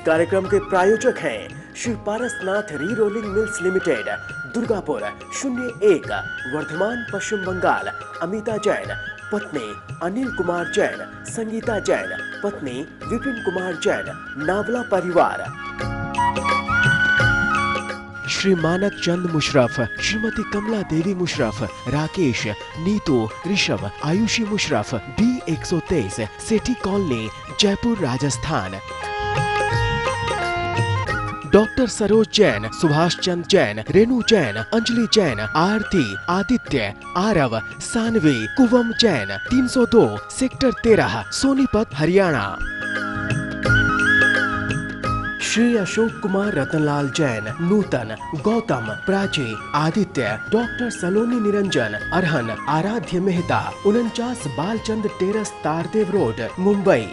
कार्यक्रम के प्रायोजक हैं Shri Parasnath re rolling mills limited, Durgapur 01, Bardhaman, Paschim Bangal. Amita Jain, पत्नी अनिल कुमार जैन, संगीता जैन, पत्नी विपिन कुमार जैन, नावला परिवार। श्री मानक चंद मुशरफ, श्रीमती कमला देवी मुशरफ, राकेश, नीतू, ऋषभ, आयुषी मुशरफ, B123, सेठी कॉलोनी, जयपुर, राजस्थान। डॉक्टर सरोज जैन, सुभाष चंद जैन, रेणु जैन, अंजलि जैन, आरती, आदित्य, आरव, सानवी, कुवम जैन, 302, सेक्टर 13, सोनीपत, हरियाणा। श्री अशोक कुमार रतनलाल जैन, नूतन, गौतम, प्राची, आदित्य, डॉक्टर सलोनी निरंजन, अरहन, आराध्य मेहता, 49 बालचंद टेरस, तारदेव रोड, मुंबई।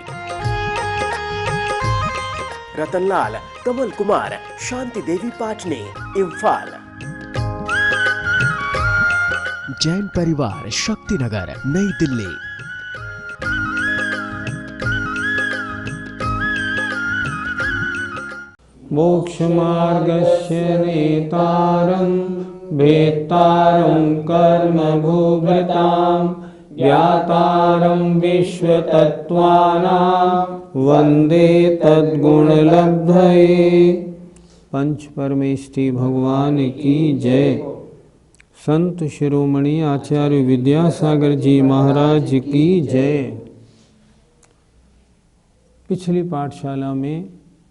रतनलाल, कमल कुमार, शांति देवी पाटनी, इम्फाल। जैन परिवार, शक्तिनगर, नई दिल्ली। मोक्षमार्गस्य नेतारं भेत्तारं कर्मभूभृतां ज्ञातारं विश्वतत्त्वानां वन्दे तद्गुणलब्धये। पंच परमेष्टि भगवान की जय। संत शिरोमणि आचार्य विद्यासागर जी महाराज की जय। पिछली पाठशाला में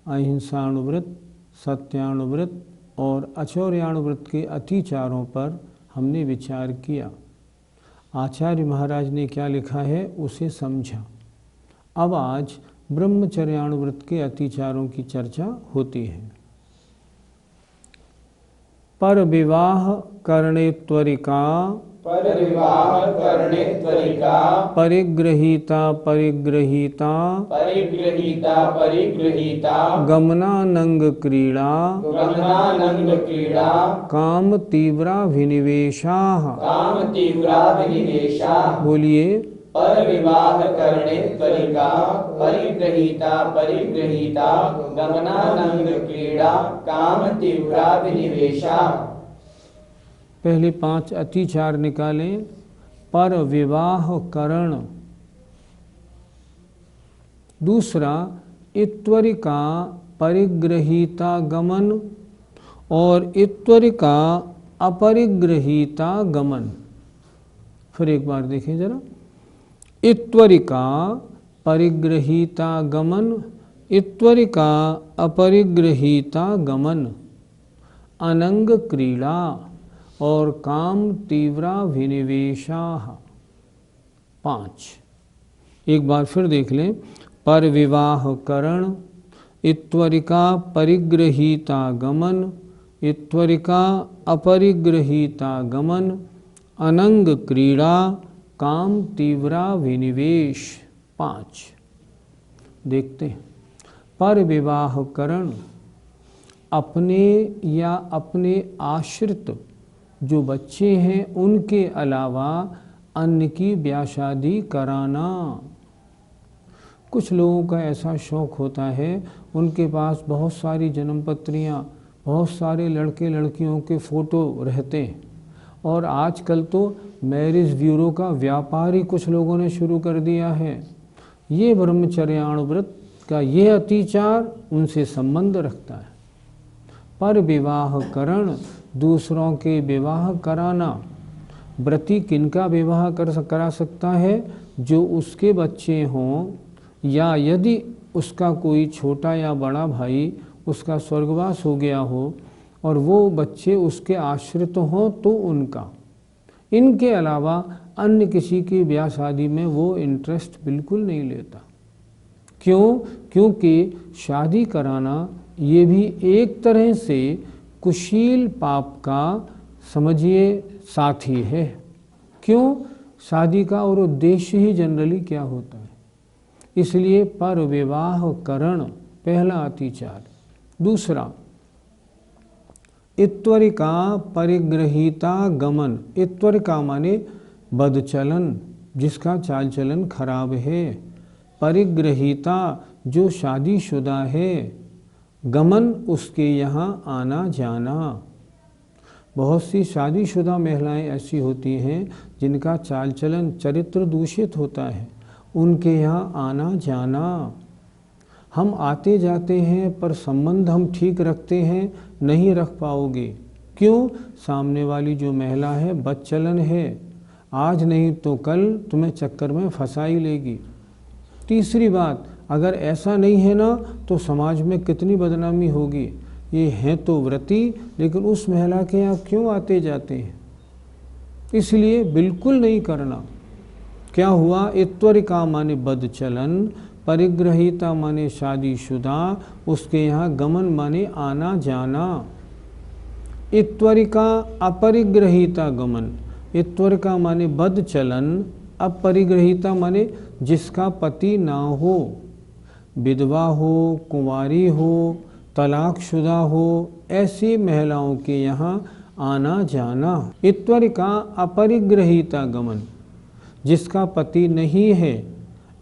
अहिंसाणुव्रत, सत्याणुव्रत और अचौर्याणुव्रत के अतिचारों पर हमने विचार किया। आचार्य महाराज ने क्या लिखा है उसे समझा। अब आज ब्रह्मचर्याणुव्रत के अतिचारों की चर्चा होती है। पर विवाह करणे त्वरिका, परिग्रहीता परिग्रहीता गमनानंग क्रीड़ा काम तीव्राभिनिवेशाः। बोलिए। पर विवाह करणे त्वरिका परिग्रहीता परिग्रहीता गमनानंग क्रीड़ा काम तीव्राभिनिवेशा। पहले 5 अतिचार निकालें। पर विवाह करण, दूसरा इत्वरिका परिग्रहीता गमन और इत्वरिका अपरिग्रहीता गमन। फिर एक बार देखें जरा। इत्वरिका परिग्रहीता गमन, इत्वरिका अपरिग्रहीता गमन, अनंग क्रीड़ा और काम तीव्राभिनिवेशाः। 5। एक बार फिर देख लें। पर विवाह करण, इत्वरिका परिग्रहीता गमन, इत्वरिका अपरिग्रहीता गमन, अनंग क्रीड़ा, काम तीव्राभिनिवेश। 5 देखते हैं। पर विवाह करण, अपने या अपने आश्रित जो बच्चे हैं उनके अलावा अन्य की ब्याह शादी कराना। कुछ लोगों का ऐसा शौक़ होता है, उनके पास बहुत सारी जन्मपत्रियाँ, बहुत सारे लड़के लड़कियों के फ़ोटो रहते हैं और आजकल तो मैरिज ब्यूरो का व्यापार ही कुछ लोगों ने शुरू कर दिया है। ये ब्रह्मचर्याणुव्रत का ये अतिचार उनसे संबंध रखता है। पर विवाह करण, दूसरों के विवाह कराना। व्रती किनका विवाह करा सकता है? जो उसके बच्चे हों या यदि उसका कोई छोटा या बड़ा भाई उसका स्वर्गवास हो गया हो और वो बच्चे उसके आश्रित हों तो उनका। इनके अलावा अन्य किसी की ब्याह शादी में वो इंटरेस्ट बिल्कुल नहीं लेता। क्यों? क्योंकि शादी कराना ये भी एक तरह से कुशील पाप का समझिए साथी है। क्यों? शादी का और उद्देश्य ही जनरली क्या होता है। इसलिए पर विवाह करण पहला अतिचार। दूसरा इत्वरिका परिग्रहीता गमन। इत्वरिका माने बदचलन, जिसका चाल चलन खराब है। परिग्रहीता जो शादीशुदा है। गमन उसके यहाँ आना जाना। बहुत सी शादीशुदा महिलाएं ऐसी होती हैं जिनका चाल चलन चरित्र दूषित होता है, उनके यहाँ आना जाना। हम आते जाते हैं पर संबंध हम ठीक रखते हैं, नहीं रख पाओगे। क्यों? सामने वाली जो महिला है बदचलन है, आज नहीं तो कल तुम्हें चक्कर में फंसा ही लेगी। तीसरी बात, अगर ऐसा नहीं है ना तो समाज में कितनी बदनामी होगी। ये हैं तो व्रती, लेकिन उस महिला के यहाँ क्यों आते जाते हैं? इसलिए बिल्कुल नहीं करना। क्या हुआ? इत्वरिका माने बदचलन, परिग्रहिता माने शादीशुदा, उसके यहाँ गमन माने आना जाना। इत्वरिका अपरिग्रहिता गमन। इत्वरिका माने बदचलन, अपरिग्रहिता माने जिसका पति ना हो, विधवा हो, कुंवारी हो, तलाकशुदा हो, ऐसी महिलाओं के यहाँ आना जाना। इत्वरिका अपरिग्रहिता गमन, जिसका पति नहीं है,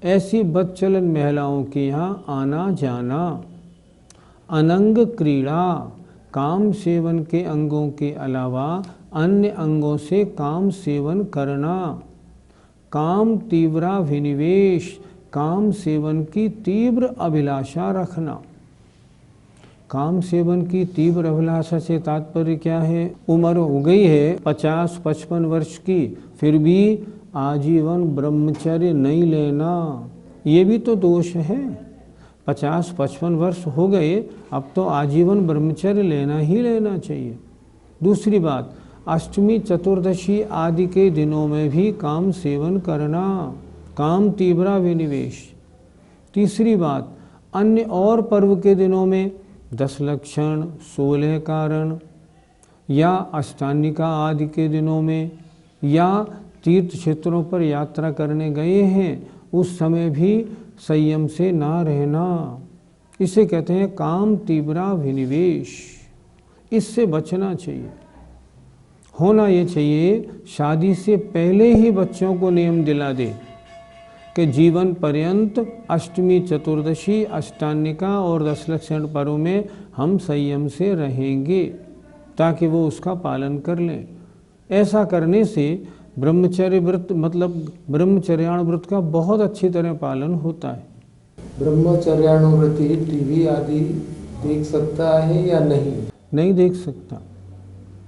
ऐसी बदचलन महिलाओं के यहाँ आना जाना। अनंग क्रीड़ा, काम सेवन के अंगों के अलावा अन्य अंगों से काम सेवन करना। काम तीव्राभिनिवेश, काम सेवन की तीव्र अभिलाषा रखना। काम सेवन की तीव्र अभिलाषा से तात्पर्य क्या है? उम्र हो गई है 50-55 वर्ष की, फिर भी आजीवन ब्रह्मचर्य नहीं लेना, ये भी तो दोष है। 50-55 वर्ष हो गए, अब तो आजीवन ब्रह्मचर्य लेना ही लेना चाहिए। दूसरी बात, अष्टमी चतुर्दशी आदि के दिनों में भी काम सेवन करना, काम तीव्राभिनिवेश। तीसरी बात, अन्य और पर्व के दिनों में 10 लक्षण, 16 कारण या अष्टानिका आदि के दिनों में, या तीर्थ क्षेत्रों पर यात्रा करने गए हैं उस समय भी संयम से ना रहना, इसे कहते हैं काम तीव्राभिनिवेश। इससे बचना चाहिए। होना ये चाहिए शादी से पहले ही बच्चों को नियम दिला दे कि जीवन पर्यंत अष्टमी चतुर्दशी, अष्टानिका और 10 लक्षण पर्व में हम संयम से रहेंगे, ताकि वो उसका पालन कर लें। ऐसा करने से ब्रह्मचर्य व्रत मतलब ब्रह्मचर्यानुव्रत का बहुत अच्छी तरह पालन होता है। ब्रह्मचर्यानुव्रती टीवी आदि देख सकता है या नहीं? नहीं देख सकता।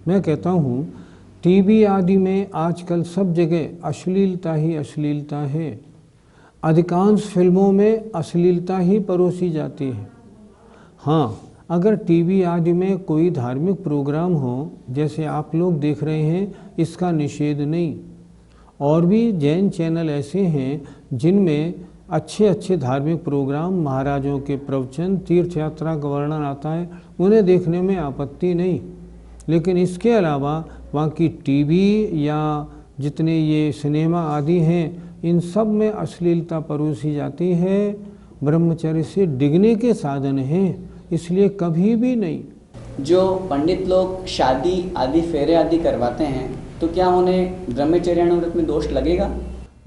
मैं कहता हूँ टीवी आदि में आजकल सब जगह अश्लीलता ही अश्लीलता है। अधिकांश फिल्मों में अश्लीलता ही परोसी जाती है। हाँ, अगर टीवी आदि में कोई धार्मिक प्रोग्राम हो, जैसे आप लोग देख रहे हैं, इसका निषेध नहीं। और भी जैन चैनल ऐसे हैं जिनमें अच्छे अच्छे धार्मिक प्रोग्राम, महाराजों के प्रवचन, तीर्थ यात्रा का वर्णन आता है, उन्हें देखने में आपत्ति नहीं। लेकिन इसके अलावा वहाँ की टीवी या जितने ये सिनेमा आदि हैं, इन सब में अश्लीलता परोसी जाती है। ब्रह्मचर्य से डिगने के साधन हैं, इसलिए कभी भी नहीं। जो पंडित लोग शादी आदि फेरे आदि करवाते हैं, तो क्या उन्हें ब्रह्मचर्यानुव्रत में दोष लगेगा?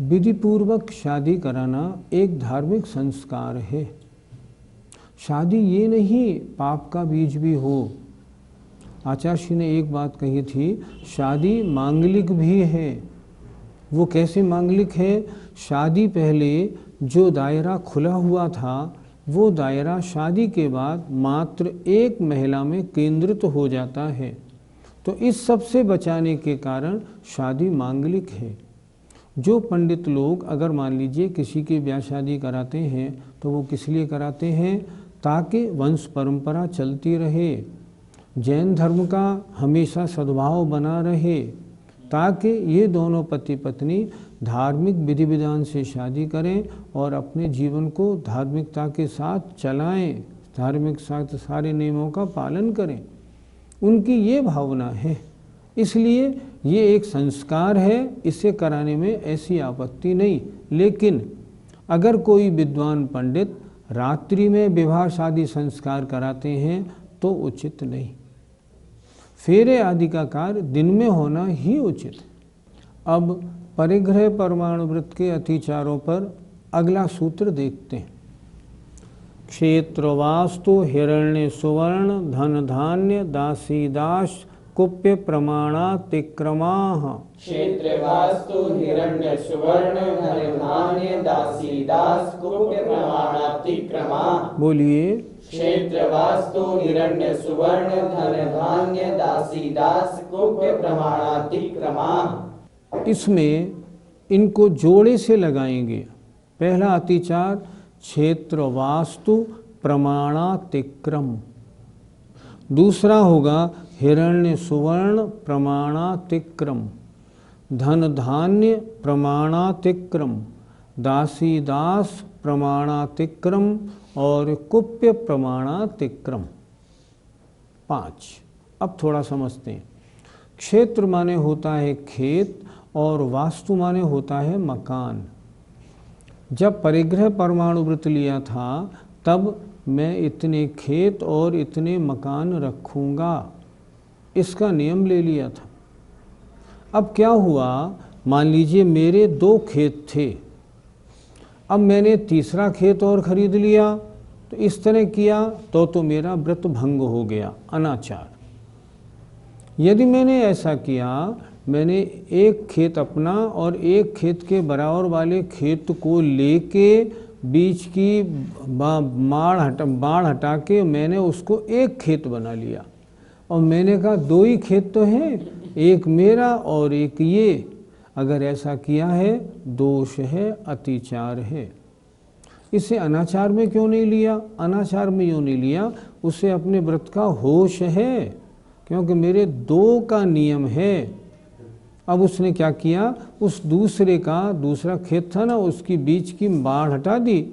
विधि पूर्वक शादी कराना एक धार्मिक संस्कार है। शादी ये नहीं पाप का बीज भी हो। आचार्य ने एक बात कही थी, शादी मांगलिक भी है। वो कैसे मांगलिक है? शादी पहले जो दायरा खुला हुआ था, वो दायरा शादी के बाद मात्र एक महिला में केंद्रित हो जाता है। तो इस सब से बचाने के कारण शादी मांगलिक है। जो पंडित लोग अगर मान लीजिए किसी की ब्याह शादी कराते हैं, तो वो किस लिए कराते हैं? ताकि वंश परंपरा चलती रहे, जैन धर्म का हमेशा सद्भाव बना रहे, ताकि ये दोनों पति पत्नी धार्मिक विधि विधान से शादी करें और अपने जीवन को धार्मिकता के साथ चलाएं, धार्मिक साथ सारे नियमों का पालन करें। उनकी ये भावना है, इसलिए ये एक संस्कार है, इसे कराने में ऐसी आपत्ति नहीं। लेकिन अगर कोई विद्वान पंडित रात्रि में विवाह शादी संस्कार कराते हैं तो उचित नहीं। फेरे आदि का कार्य दिन में होना ही उचित है। अब परिग्रह परमाणु व्रत के अतिचारों पर अगला सूत्र देखते हैं। क्षेत्रवास्तु हिरण्य सुवर्ण धन धान्य दासी दास कुप्य प्रमाणातिक्रमाः। क्षेत्रवास्तु हिरण्य सुवर्ण धन धान्य दासी दास कुप्य प्रमाणातिक्रमाः। बोलिए। क्षेत्रवास्तु हिरण्य सुवर्ण धन धान्य दासी दास कुप्य प्रमाणातिक्रमाः। इसमें इनको जोड़े से लगाएंगे। पहला अतिचार क्षेत्र वास्तु प्रमाणातिक्रम, दूसरा होगा हिरण्य सुवर्ण प्रमाणातिक्रम, धन धान्य प्रमाणातिक्रम, दासी दास प्रमाणातिक्रम और कुप्य प्रमाणातिक्रम। 5। अब थोड़ा समझते हैं। क्षेत्र माने होता है खेत और वास्तु माने होता है मकान। जब परिग्रह परमाणु व्रत लिया था तब मैं इतने खेत और इतने मकान रखूँगा, इसका नियम ले लिया था। अब क्या हुआ, मान लीजिए मेरे 2 खेत थे, अब मैंने तीसरा खेत और खरीद लिया, तो इस तरह किया तो मेरा व्रत भंग हो गया, अनाचार। यदि मैंने ऐसा किया, मैंने एक खेत अपना और एक खेत के बराबर वाले खेत को लेके बीच की बाढ़ हटा के मैंने उसको एक खेत बना लिया और मैंने कहा 2 ही खेत तो हैं, एक मेरा और एक ये। अगर ऐसा किया है दोष है, अतिचार है। इसे अनाचार में क्यों नहीं लिया? अनाचार में क्यों नहीं लिया? उसे अपने व्रत का होश है, क्योंकि मेरे 2 का नियम है। अब उसने क्या किया, उस दूसरा खेत था ना, उसकी बीच की बाढ़ हटा दी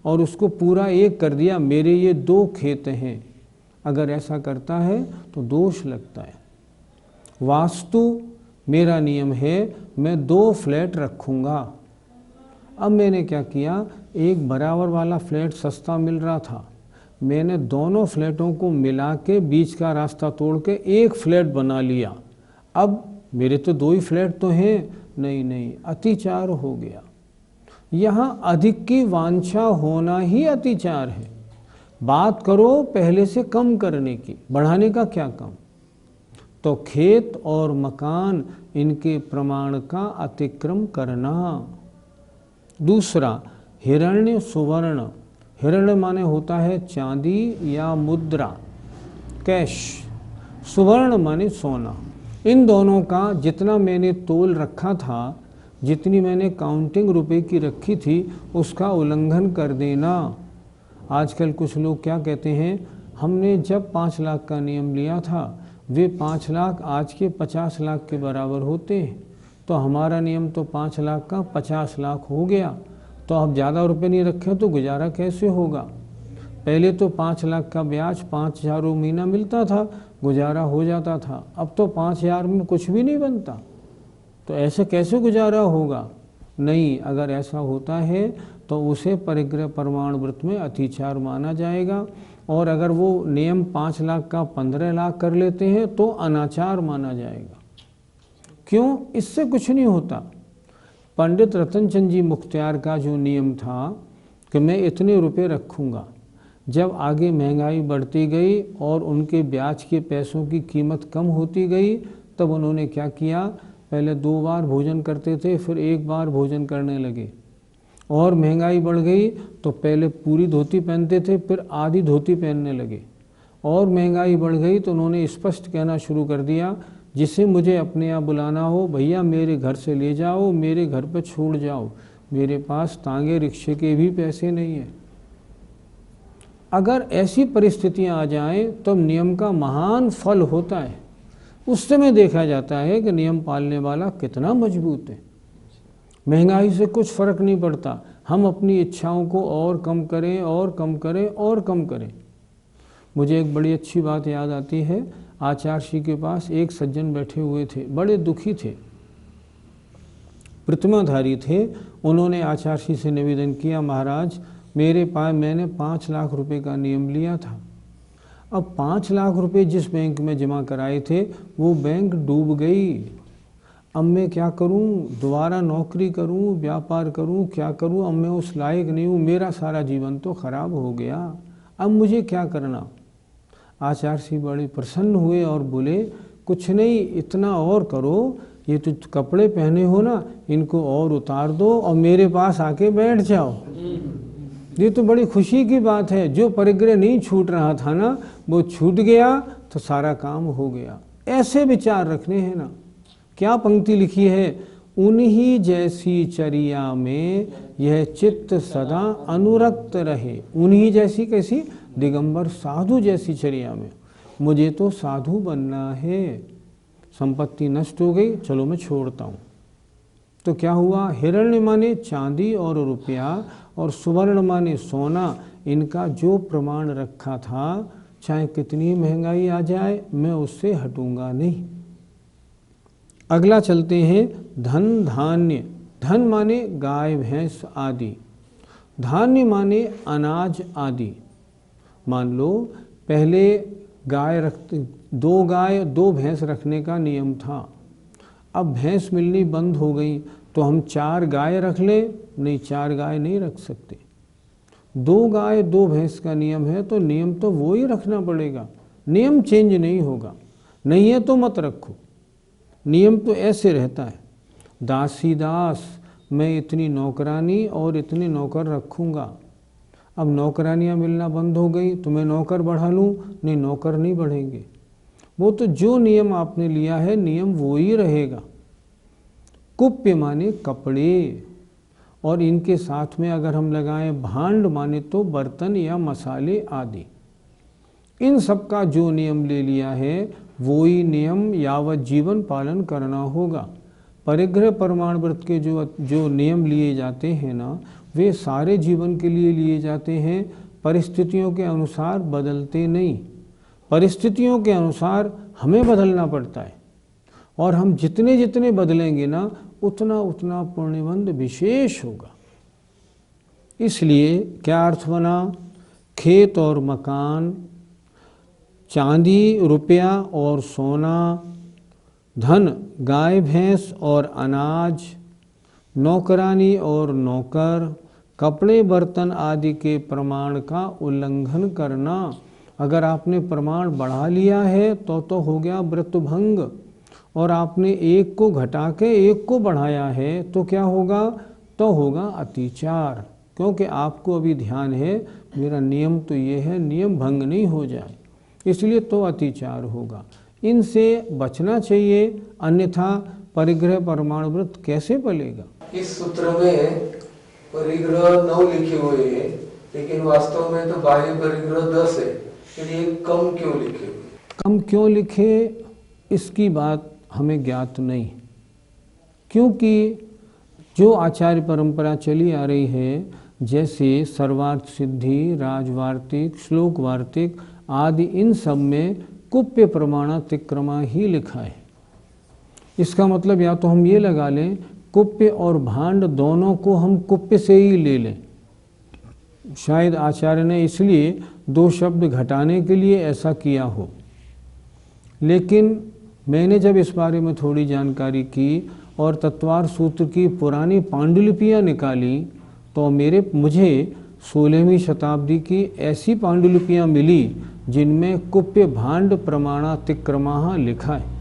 और उसको पूरा एक कर दिया, मेरे ये 2 खेत हैं। अगर ऐसा करता है तो दोष लगता है। वास्तु मेरा नियम है, मैं 2 फ्लैट रखूँगा। अब मैंने क्या किया, एक बराबर वाला फ्लैट सस्ता मिल रहा था, मैंने दोनों फ्लैटों को मिला के बीच का रास्ता तोड़ के एक फ्लैट बना लिया। अब मेरे तो 2 ही फ्लैट तो हैं, नहीं, अतिचार हो गया। यहाँ अधिक की वांछा होना ही अतिचार है। बात करो पहले से कम करने की, बढ़ाने का क्या काम। तो खेत और मकान, इनके प्रमाण का अतिक्रम करना। दूसरा हिरण्य सुवर्ण, हिरण्य माने होता है चांदी या मुद्रा, कैश। सुवर्ण माने सोना। इन दोनों का जितना मैंने तोल रखा था, जितनी मैंने काउंटिंग रुपए की रखी थी, उसका उल्लंघन कर देना। आजकल कुछ लोग क्या कहते हैं, हमने जब 5 लाख का नियम लिया था, वे 5 लाख आज के 50 लाख के बराबर होते हैं, तो हमारा नियम तो 5 लाख का 50 लाख हो गया, तो अब ज़्यादा रुपए नहीं रखे तो गुजारा कैसे होगा। पहले तो 5 लाख का ब्याज 5,000 महीना मिलता था, गुजारा हो जाता था। अब तो 5,000 में कुछ भी नहीं बनता, तो ऐसे कैसे गुजारा होगा। नहीं, अगर ऐसा होता है तो उसे परिग्रह परमाणु व्रत में अतिचार माना जाएगा, और अगर वो नियम 5 लाख का 15 लाख कर लेते हैं तो अनाचार माना जाएगा। क्यों? इससे कुछ नहीं होता। पंडित रतनचंद जी मुख्तियार का जो नियम था कि मैं इतने रुपए रखूँगा, जब आगे महंगाई बढ़ती गई और उनके ब्याज के पैसों की कीमत कम होती गई, तब उन्होंने क्या किया, पहले 2 बार भोजन करते थे, फिर 1 बार भोजन करने लगे। और महंगाई बढ़ गई तो पहले पूरी धोती पहनते थे, फिर आधी धोती पहनने लगे। और महंगाई बढ़ गई तो उन्होंने स्पष्ट कहना शुरू कर दिया, जिसे मुझे अपने यहाँ बुलाना हो भैया मेरे घर से ले जाओ, मेरे घर पर छोड़ जाओ, मेरे पास तांगे रिक्शे के भी पैसे नहीं है। अगर ऐसी परिस्थितियां आ जाएं तो नियम का महान फल होता है। उस समय देखा जाता है कि नियम पालने वाला कितना मजबूत है। महंगाई से कुछ फर्क नहीं पड़ता, हम अपनी इच्छाओं को और कम करें और कम करें और कम करें। मुझे एक बड़ी अच्छी बात याद आती है। आचार्य जी के पास एक सज्जन बैठे हुए थे, बड़े दुखी थे, प्रतिमाधारी थे। उन्होंने आचार्य जी से निवेदन किया, महाराज मेरे पास मैंने 5 लाख रुपए का नियम लिया था, अब 5 लाख रुपए जिस बैंक में जमा कराए थे वो बैंक डूब गई, अब मैं क्या करूं, दोबारा नौकरी करूं, व्यापार करूं, क्या करूं, अब मैं उस लायक नहीं हूं, मेरा सारा जीवन तो खराब हो गया, अब मुझे क्या करना? आचार्य श्री बड़े प्रसन्न हुए और बोले, कुछ नहीं, इतना और करो, ये तो कपड़े पहने हो ना, इनको और उतार दो और मेरे पास आके बैठ जाओ। ये तो बड़ी खुशी की बात है, जो परिग्रह नहीं छूट रहा था ना, वो छूट गया तो सारा काम हो गया। ऐसे विचार रखने हैं ना। क्या पंक्ति लिखी है? उन्हीं जैसी चर्या में यह चित्त सदा अनुरक्त रहे। उन्हीं जैसी कैसी? दिगंबर साधु जैसी चर्या में। मुझे तो साधु बनना है। संपत्ति नष्ट हो गई, चलो मैं छोड़ता हूँ। तो क्या हुआ? हिरण्य माने चांदी और रुपया, और सुवर्ण माने सोना। इनका जो प्रमाण रखा था, चाहे कितनी महंगाई आ जाए, मैं उससे हटूंगा नहीं। अगला चलते हैं, धन धान्य। धन माने गाय भैंस आदि, धान्य माने अनाज आदि। मान लो पहले गाय रखते, 2 गाय 2 भैंस रखने का नियम था। अब भैंस मिलनी बंद हो गई, तो हम 4 गाय रख लें? नहीं, 4 गाय नहीं रख सकते। 2 गाय 2 भैंस का नियम है, तो नियम तो वो ही रखना पड़ेगा। नियम चेंज नहीं होगा। नहीं है तो मत रखो, नियम तो ऐसे रहता है। दासी दास, मैं इतनी नौकरानी और इतने नौकर रखूँगा। अब नौकरानियाँ मिलना बंद हो गई तो मैं नौकर बढ़ा लूँ? नहीं, नौकर नहीं बढ़ेंगे। वो तो जो नियम आपने लिया है, नियम वो ही रहेगा। कुप्य माने कपड़े, और इनके साथ में अगर हम लगाएं भांड माने तो बर्तन या मसाले आदि। इन सब का जो नियम ले लिया है, वो ही नियम यावत जीवन पालन करना होगा। परिग्रह प्रमाण व्रत के जो नियम लिए जाते हैं ना, वे सारे जीवन के लिए लिए जाते हैं। परिस्थितियों के अनुसार बदलते नहीं। परिस्थितियों के अनुसार हमें बदलना पड़ता है, और हम जितने जितने बदलेंगे ना, उतना उतना पुण्यबंध विशेष होगा। इसलिए क्या अर्थ बना? खेत और मकान, चांदी रुपया और सोना, धन गाय भैंस और अनाज, नौकरानी और नौकर, कपड़े बर्तन आदि के प्रमाण का उल्लंघन करना। अगर आपने प्रमाण बढ़ा लिया है तो हो गया व्रत भंग, और आपने एक को घटा के एक को बढ़ाया है तो क्या होगा? तो होगा अतिचार। क्योंकि आपको अभी ध्यान है मेरा नियम तो ये है, नियम भंग नहीं हो जाए, इसलिए तो अतिचार होगा। इनसे बचना चाहिए, अन्यथा परिग्रह प्रमाण व्रत कैसे पलेगा? इस सूत्र में परिग्रह 9 लिखे हुए हैं, लेकिन वास्तव में तो बाह्य परिग्रह 10 है। फिर ये कम क्यों लिखे हुए? कम क्यों लिखे, इसकी बात हमें ज्ञात नहीं, क्योंकि जो आचार्य परंपरा चली आ रही है, जैसे सर्वार्थ सिद्धि, राजवार्तिक, श्लोक वार्तिक आदि, इन सब में कुप्य प्रमाणातिक्रमा ही लिखा है। इसका मतलब या तो हम ये लगा लें, कुप्य और भांड दोनों को हम कुप्य से ही ले लें। शायद आचार्य ने इसलिए 2 शब्द घटाने के लिए ऐसा किया हो। लेकिन मैंने जब इस बारे में थोड़ी जानकारी की और तत्वार सूत्र की पुरानी पांडुलिपियाँ निकाली, तो मुझे 16वीं शताब्दी की ऐसी पांडुलिपियाँ मिली जिनमें कुप्य भांड प्रमाणातिक्रमा लिखा है।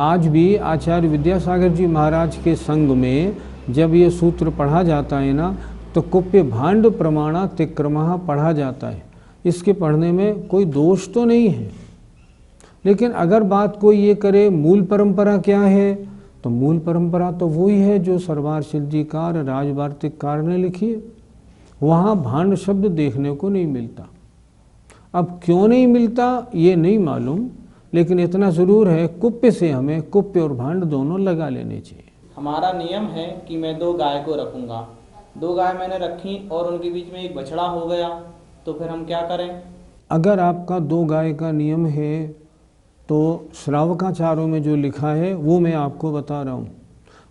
आज भी आचार्य विद्यासागर जी महाराज के संग में जब ये सूत्र पढ़ा जाता है ना, तो कुप्य भांड प्रमाणातिक्रमा पढ़ा जाता है। इसके पढ़ने में कोई दोष तो नहीं है, लेकिन अगर बात कोई ये करे मूल परंपरा क्या है, तो मूल परंपरा तो वही है जो सरवार सिद्धिकार राजवार्तिककार ने लिखी है। वहाँ भांड शब्द देखने को नहीं मिलता। अब क्यों नहीं मिलता ये नहीं मालूम, लेकिन इतना ज़रूर है कुप्य से हमें कुप्य और भांड दोनों लगा लेने चाहिए। हमारा नियम है कि मैं 2 गाय को रखूँगा, 2 गाय मैंने रखी और उनके बीच में एक बछड़ा हो गया, तो फिर हम क्या करें? अगर आपका 2 गाय का नियम है तो श्रावकाचारों में जो लिखा है वो मैं आपको बता रहा हूँ।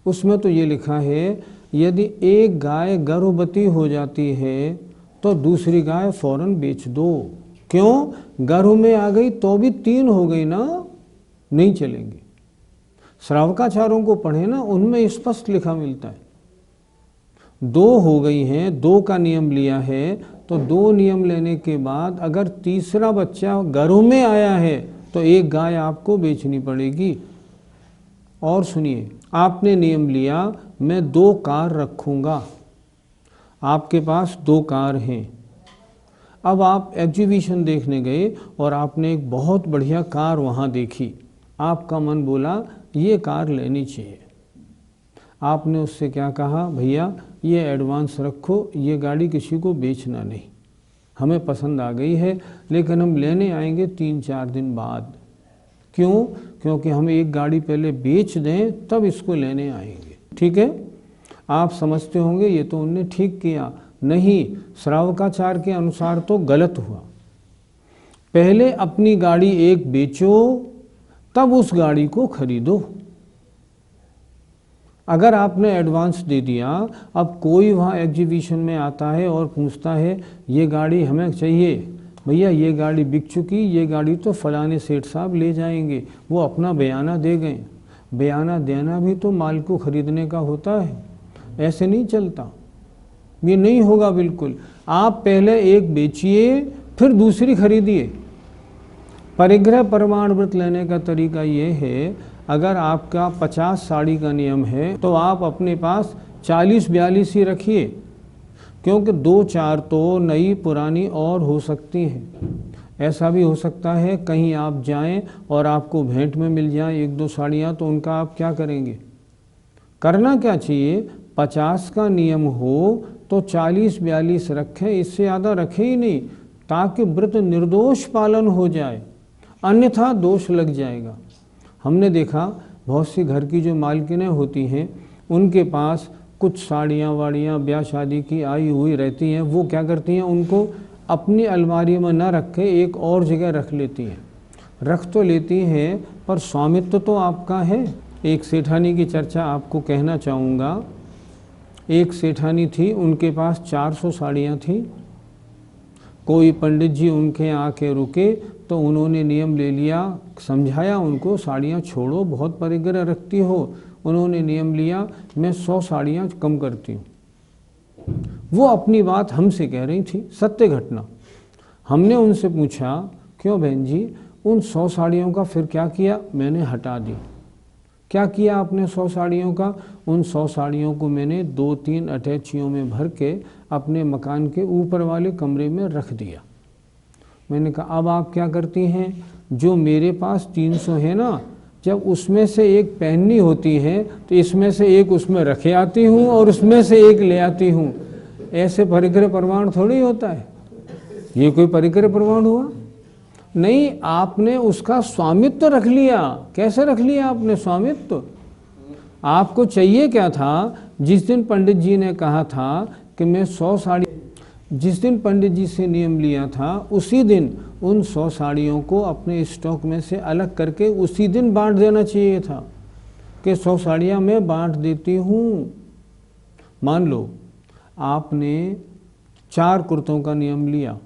उसमें तो ये लिखा है, यदि एक गाय गर्भवती हो जाती है तो दूसरी गाय फौरन बेच दो। क्यों? गर्भ में आ गई तो भी 3 हो गई ना, नहीं चलेंगे। श्रावकाचारों को पढ़े ना, उनमें स्पष्ट लिखा मिलता है। दो हो गई हैं, दो का नियम लिया है, तो दो नियम लेने के बाद अगर तीसरा बच्चा घरों में आया है तो एक गाय आपको बेचनी पड़ेगी। और सुनिए, आपने नियम लिया मैं 2 कार रखूँगा, आपके पास 2 कार हैं। अब आप एग्जीबिशन देखने गए और आपने एक बहुत बढ़िया कार वहाँ देखी, आपका मन बोला ये कार लेनी चाहिए। आपने उससे क्या कहा, भैया ये एडवांस रखो, ये गाड़ी किसी को बेचना नहीं, हमें पसंद आ गई है लेकिन हम लेने आएंगे 3-4 दिन बाद। क्यों? क्योंकि हम एक गाड़ी पहले बेच दें तब इसको लेने आएंगे। ठीक है, आप समझते होंगे ये तो उनने ठीक किया। नहीं, श्रावकाचार के अनुसार तो गलत हुआ। पहले अपनी गाड़ी एक बेचो तब उस गाड़ी को खरीदो। अगर आपने एडवांस दे दिया, अब कोई वहाँ एग्जीबिशन में आता है और पूछता है ये गाड़ी हमें चाहिए, भैया ये गाड़ी बिक चुकी, ये गाड़ी तो फलाने सेठ साहब ले जाएंगे, वो अपना बयाना दे गए। बयाना देना भी तो माल को खरीदने का होता है, ऐसे नहीं चलता, ये नहीं होगा बिल्कुल। आप पहले एक बेचिए फिर दूसरी खरीदिए। परिग्रह प्रमाण व्रत लेने का तरीका ये है, अगर आपका 50 साड़ी का नियम है तो आप अपने पास 40-42 ही रखिए, क्योंकि 2-4 तो नई पुरानी और हो सकती हैं। ऐसा भी हो सकता है कहीं आप जाएं और आपको भेंट में मिल जाएं 1-2 साड़ियाँ, तो उनका आप क्या करेंगे? करना क्या चाहिए, 50 का नियम हो तो 40-42 रखें, इससे ज़्यादा रखें ही नहीं, ताकि व्रत निर्दोष पालन हो जाए, अन्यथा दोष लग जाएगा। हमने देखा बहुत सी घर की जो मालकिनें होती हैं उनके पास कुछ साड़ियाँ वाड़ियाँ ब्याह शादी की आई हुई रहती हैं, वो क्या करती हैं, उनको अपनी अलमारी में न रख के एक और जगह रख लेती हैं। रख तो लेती हैं पर स्वामित्व तो आपका है। एक सेठानी की चर्चा आपको कहना चाहूँगा। एक सेठानी थी, उनके पास 400 साड़ियाँ थीं। कोई पंडित जी उनके यहाँ आके रुके तो उन्होंने नियम ले लिया, समझाया उनको, साड़ियाँ छोड़ो, बहुत परिग्रह रखती हो। उन्होंने नियम लिया, मैं 100 साड़ियाँ कम करती हूँ। वो अपनी बात हमसे कह रही थी, सत्य घटना। हमने उनसे पूछा, क्यों बहन जी, उन 100 साड़ियों का फिर क्या किया? मैंने हटा दी। क्या किया आपने 100 साड़ियों का? उन 100 साड़ियों को मैंने 2-3 अटैचियों में भर के अपने मकान के ऊपर वाले कमरे में रख दिया। मैंने कहा अब आप क्या करती हैं, जो मेरे पास 300 है ना, जब उसमें से एक पहननी होती है तो इसमें से एक उसमें रखे आती हूँ और उसमें से एक ले आती हूँ। ऐसे परिग्रह प्रमाण थोड़ी होता है, ये कोई परिग्रह प्रमाण हुआ? नहीं, आपने उसका स्वामित्व रख लिया। कैसे रख लिया आपने स्वामित्व? आपको चाहिए क्या था, जिस दिन पंडित जी ने कहा था कि मैं 100 साड़ी, जिस दिन पंडित जी से नियम लिया था उसी दिन उन 100 साड़ियों को अपने स्टॉक में से अलग करके उसी दिन बांट देना चाहिए था कि 100 साड़ियाँ मैं बांट देती हूँ। मान लो आपने 4 कुर्तों का नियम लिया,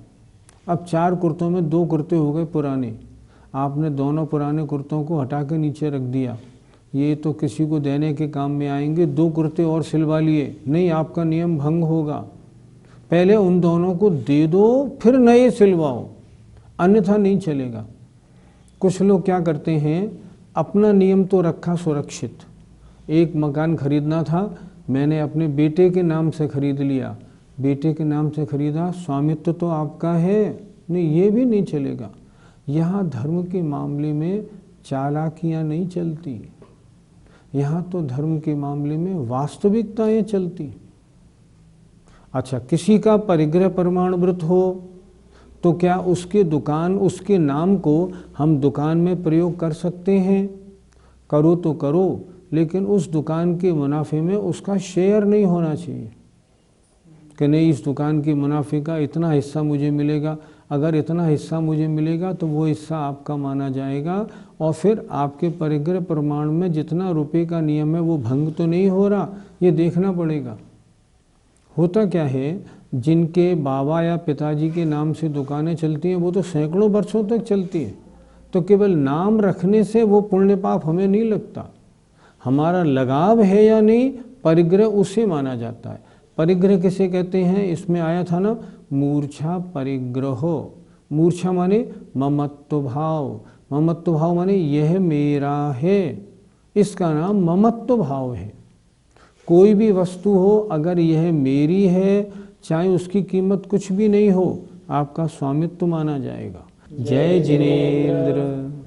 अब 4 कुर्तों में 2 कुर्ते हो गए पुराने, आपने दोनों पुराने कुर्तों को हटा के नीचे रख दिया, ये तो किसी को देने के काम में आएंगे, 2 कुर्ते और सिलवा लिए। नहीं, आपका नियम भंग होगा। पहले उन दोनों को दे दो फिर नए सिलवाओ, अन्यथा नहीं चलेगा। कुछ लोग क्या करते हैं, अपना नियम तो रखा सुरक्षित। एक मकान खरीदना था, मैंने अपने बेटे के नाम से खरीद लिया, बेटे के नाम से खरीदा, स्वामित्व तो आपका है, नहीं ये भी नहीं चलेगा। यहाँ धर्म के मामले में चालाकियाँ नहीं चलती, यहाँ तो धर्म के मामले में वास्तविकताएं चलती। अच्छा, किसी का परिग्रह प्रमाण व्रत हो तो क्या उसके दुकान, उसके नाम को हम दुकान में प्रयोग कर सकते हैं? करो तो करो, लेकिन उस दुकान के मुनाफे में उसका शेयर नहीं होना चाहिए कि नहीं इस दुकान के मुनाफे का इतना हिस्सा मुझे मिलेगा। अगर इतना हिस्सा मुझे मिलेगा तो वो हिस्सा आपका माना जाएगा और फिर आपके परिग्रह प्रमाण में जितना रुपए का नियम है वो भंग तो नहीं हो रहा, ये देखना पड़ेगा। होता क्या है, जिनके बाबा या पिताजी के नाम से दुकानें चलती हैं वो तो सैकड़ों वर्षों तक चलती हैं, तो केवल नाम रखने से वो पुण्य पाप हमें नहीं लगता। हमारा लगाव है या नहीं, परिग्रह उसे माना जाता है। परिग्रह किसे कहते हैं? इसमें आया था ना मूर्छा परिग्रहो। मूर्छा माने ममत्व भाव, ममत्व भाव माने यह मेरा है, इसका नाम ममत्व भाव है। कोई भी वस्तु हो, अगर यह मेरी है, चाहे उसकी कीमत कुछ भी नहीं हो, आपका स्वामित्व माना जाएगा। जय जिनेंद्र।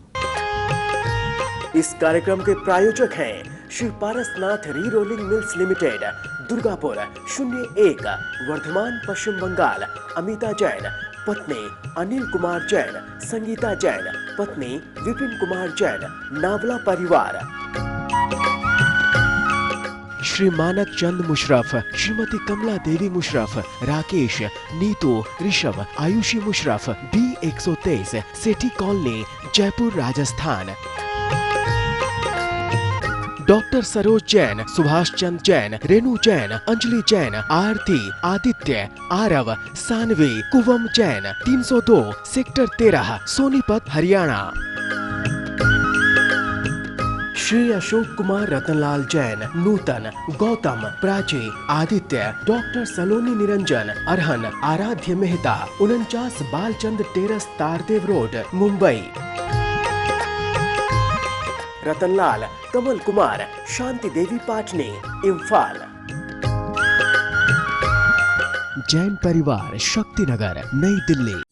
इस कार्यक्रम के प्रायोजक हैं श्री पारसनाथ रीरोलिंग मिल्स लिमिटेड, दुर्गापुर 01, वर्धमान पश्चिम बंगाल। अमिता जैन, पत्नी अनिल कुमार जैन, संगीता जैन, पत्नी विपिन कुमार जैन, नावला परिवार। श्री मानक चंद मुशरफ, श्रीमती कमला देवी मुशरफ, राकेश, नीतू, ऋषभ, आयुषी मुशरफ, B123, सेठी कॉलोनी, जयपुर, राजस्थान। डॉक्टर सरोज जैन, सुभाष चंद जैन, रेणु जैन, अंजलि जैन, आरती, आदित्य, आरव, सानवी, कुवम जैन, 302, सेक्टर 13, सोनीपत, हरियाणा। श्री अशोक कुमार रतनलाल जैन, नूतन, गौतम, प्राची, आदित्य, डॉक्टर सलोनी निरंजन, अरहन, आराध्य मेहता, 49 बालचंद टेरस, तारदेव रोड, मुंबई। रतनलाल, कमल कुमार, शांति देवी पाटनी, इम्फाल। जैन परिवार, शक्तिनगर, नई दिल्ली।